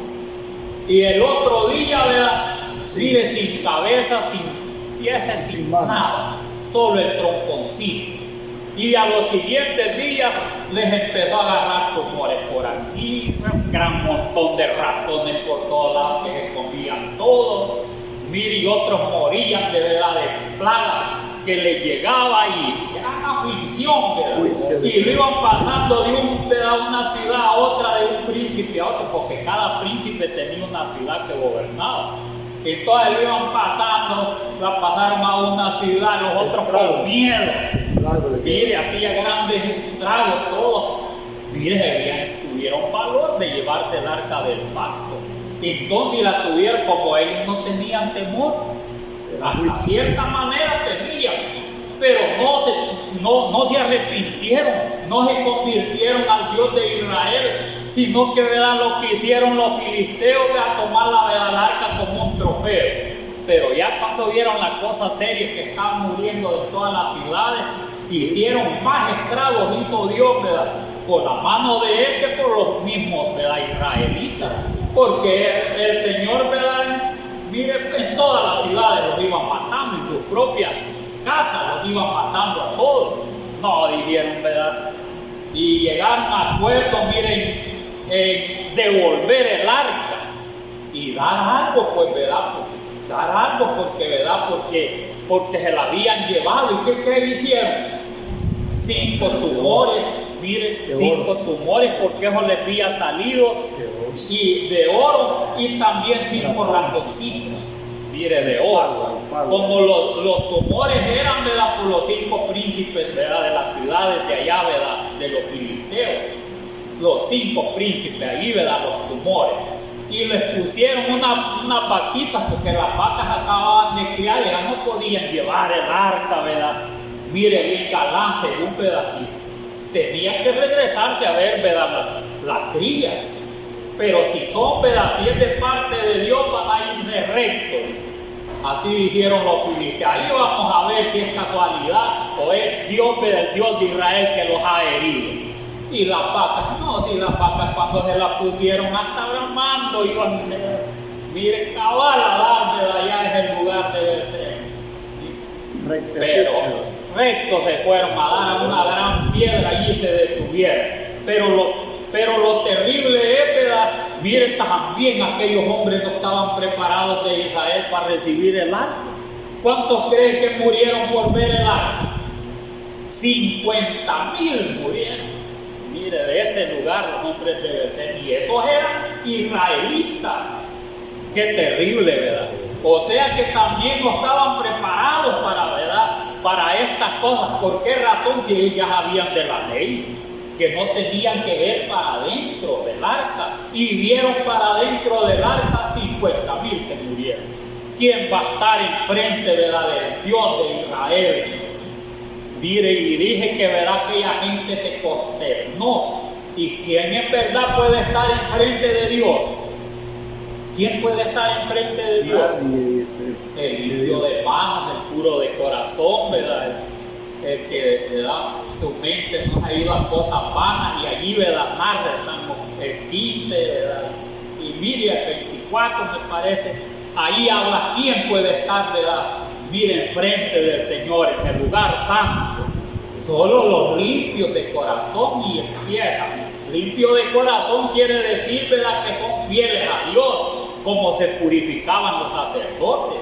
Y el otro día, ¿verdad?, sí, mire, sin cabeza, sin pies, sin nada, solo el tronconcito. Y a los siguientes días les empezó a agarrar tumores por aquí, un gran montón de ratones por todos lados que se comían todos. Mire, y otros morían de, ¿verdad?, de plaga que les llegaba, y era una aflicción, ¿verdad? Y lo iban pasando de una ciudad a otra, de un príncipe a otro, porque cada príncipe tenía una ciudad que gobernaba. Entonces lo iban pasando, la pasaron a una ciudad, los otros con miedo. Mire, hacía grandes estragos todos. Mire, tuvieron valor de llevarse el arca del pacto. Entonces la tuvieron, como ellos no tenían temor, de cierta manera tenían, pero no se arrepintieron, no se convirtieron al Dios de Israel, sino que, ¿verdad?, lo que hicieron los filisteos, ¿verdad?, tomar la arca como un trofeo. Pero ya cuando vieron la cosa seria, que estaban muriendo de todas las ciudades, hicieron más estragos, hizo Dios, ¿verdad?, por la mano de él que por los mismos, ¿verdad?, israelitas. Porque el Señor, ¿verdad?, mire, en todas las ciudades los iban matando, en sus propias casas los iban matando a todos. No dijeron, ¿verdad? Y llegaron a acuerdo, miren, devolver el arca y dar algo, pues, ¿verdad? Dar algo, porque, ¿verdad?, porque se la habían llevado. ¿Y qué hicieron? 5 tumores, miren, 5 tumores, porque eso les había salido, y de oro, y también 5 ratoncitos, mire, de oro. Como los tumores eran, ¿verdad?, por los 5 príncipes, ¿verdad?, de las ciudades de allá, ¿verdad?, de los filisteos. Los 5 príncipes, ahí, ¿verdad?, los tumores. Y les pusieron unas vaquitas, porque las vacas acababan de criar, ya no podían llevar el arca, ¿verdad? Mire, el calance de un pedacito. Tenían que regresarse a ver, ¿verdad?, la cría. Pero si son, ¿verdad?, si es de parte de Dios, van a irse rectos. Así dijeron los filisteos. Ahí vamos a ver si es casualidad o es Dios, ¿verdad?, el Dios de Israel, que los ha herido. Y las vacas, no, si las vacas cuando se las pusieron hasta bramando, iban, miren, cabal a dar, ¿verdad?, allá en el lugar de Belén. Pero rectos se fueron a dar a una gran piedra, allí se detuvieron. Pero lo terrible es, ¿verdad? Miren, también aquellos hombres no estaban preparados de Israel para recibir el arca. ¿Cuántos creen que murieron por ver el arca? 50,000 murieron. Mire, de ese lugar los hombres de Betel, y esos eran israelitas. Qué terrible, ¿verdad? O sea que también no estaban preparados para, ¿verdad?, para estas cosas. ¿Por qué razón? Si ellos ya sabían de la ley, que no tenían que ver para adentro del arca, y vieron para adentro del arca, 50,000 se murieron. ¿Quién va a estar enfrente, ¿verdad?, del Dios de Israel? Mire, y dije que, ¿verdad?, aquella gente se consternó. ¿Y quién en verdad puede estar enfrente de Dios? ¿Quién puede estar enfrente de Dios? Nadie, dice. El limpio de manos, el puro de corazón, ¿verdad? El que, ¿verdad?, su mente no ha ido a cosas vanas, y allí, ¿verdad?, narra el 15, ¿verdad? Y mire, el 24 me parece, ahí habla quién puede estar, ¿verdad?, mire, enfrente del Señor, en el lugar santo. Solo los limpios de corazón, y empiezan. Limpio de corazón quiere decir, ¿verdad?, que son fieles a Dios, como se purificaban los sacerdotes.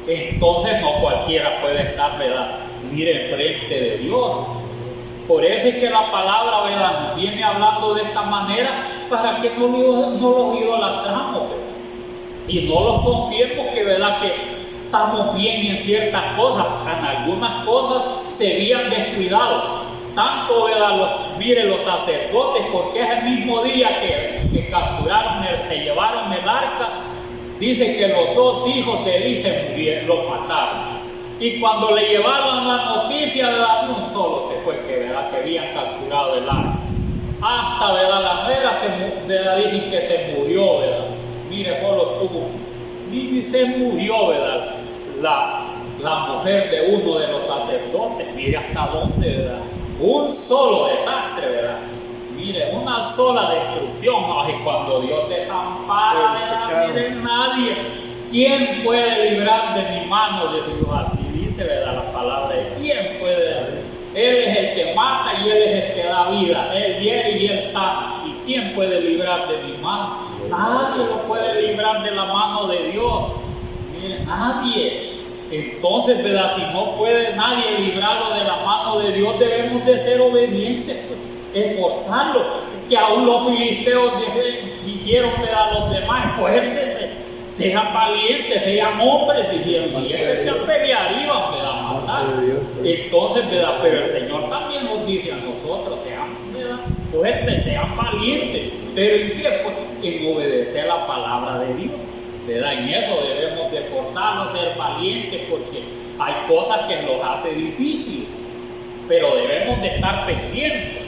Entonces no cualquiera puede estar, ¿verdad?, mire, enfrente de Dios. Por eso es que la palabra, ¿verdad?, nos viene hablando de esta manera, para que no los idolatramos, ¿verdad?, y no los confiemos que, ¿verdad?, que estamos bien en ciertas cosas. En algunas cosas se habían descuidado. Tanto, ¿verdad?, los sacerdotes, porque es el mismo día que capturaron, se llevaron el arca, dice que los 2 hijos de Elí se murieron, los mataron. Y cuando le llevaron la noticia, ¿verdad?, un solo se fue, ¿verdad?, que habían capturado el arca. Hasta, ¿verdad?, la nuera dicen que se murió, ¿verdad? Mire, solo tuvo, y se murió, ¿verdad?, la mujer de uno de los sacerdotes. Mire hasta dónde, ¿verdad? Un solo desastre, ¿verdad? Mire, una sola destrucción. Y cuando Dios desampara, ¿verdad?, mire, nadie. ¿Quién puede librar de mi mano? De Dios, así dice, ¿verdad?, la palabra. ¿Quién puede? Él es el que mata y Él es el que da vida. Él hiere y Él sana. ¿Y quién puede librar de mi mano? Nadie lo puede librar de la mano de Dios. Mire, nadie. Entonces, ¿verdad?, si no puede nadie librarlo de la mano de Dios, debemos de ser obedientes, pues, esforzarlos. Que aún los filisteos dijeron, ¿verdad?, a los demás, esfuércense, sean valientes, sean hombres, dijeron, y ese que pelearían, ¿verdad?, a matar. Entonces, ¿verdad?, pero el Señor también nos dice a nosotros, sean, ¿verdad?, fuertes, sean valientes. Pero ¿en qué? Pues en obedecer la palabra de Dios, ¿verdad? En eso debemos de esforzarnos, ser valientes, porque hay cosas que nos hace difícil, pero debemos de estar pendientes.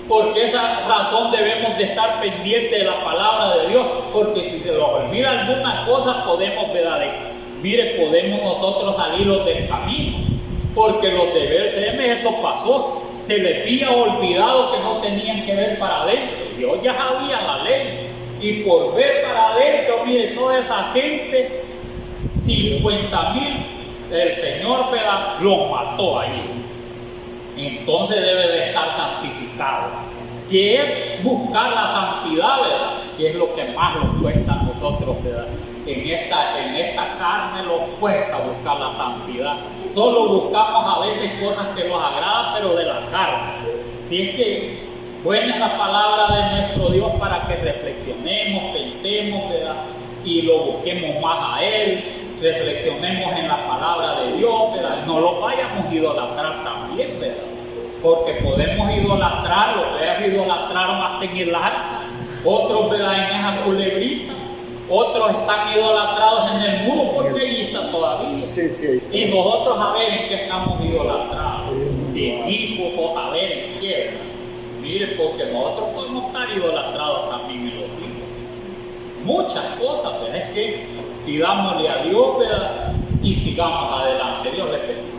Por esa razón debemos de estar pendientes de la palabra de Dios, porque si se nos olvida algunas cosas, podemos, ¿verdad?, podemos nosotros salirlos del camino, porque los de BCM eso pasó. Se les había olvidado que no tenían que ver para adentro. Dios ya sabía la ley. Y por ver para adentro, mire, toda esa gente, 50,000, el Señor, ¿verdad?, los mató ahí. Entonces debe de estar santificado. Que es buscar la santidad, ¿verdad?, que es lo que más nos cuesta a nosotros, ¿verdad? En esta carne nos cuesta buscar la santidad. Solo buscamos a veces cosas que nos agradan, pero de la carne. Si es que buena es la palabra de nuestro Dios para que reflexionemos, pensemos, ¿verdad?, y lo busquemos más a Él, reflexionemos en la palabra de Dios, ¿verdad? No lo vayamos a idolatrar también, ¿verdad? Porque podemos idolatrarlo, idolatraron hasta en el arca, otros, ¿verdad?, en esa culebrita. Otros están idolatrados en el muro porque allí está todavía. Sí, está. Y nosotros a ver en qué estamos idolatrados. Si equipos o a ver en qué, ¿verdad? Mire, porque nosotros podemos estar idolatrados también en los hijos. Muchas cosas, pero es que pidámosle a Dios, ¿verdad?, y sigamos adelante. Dios les bendiga.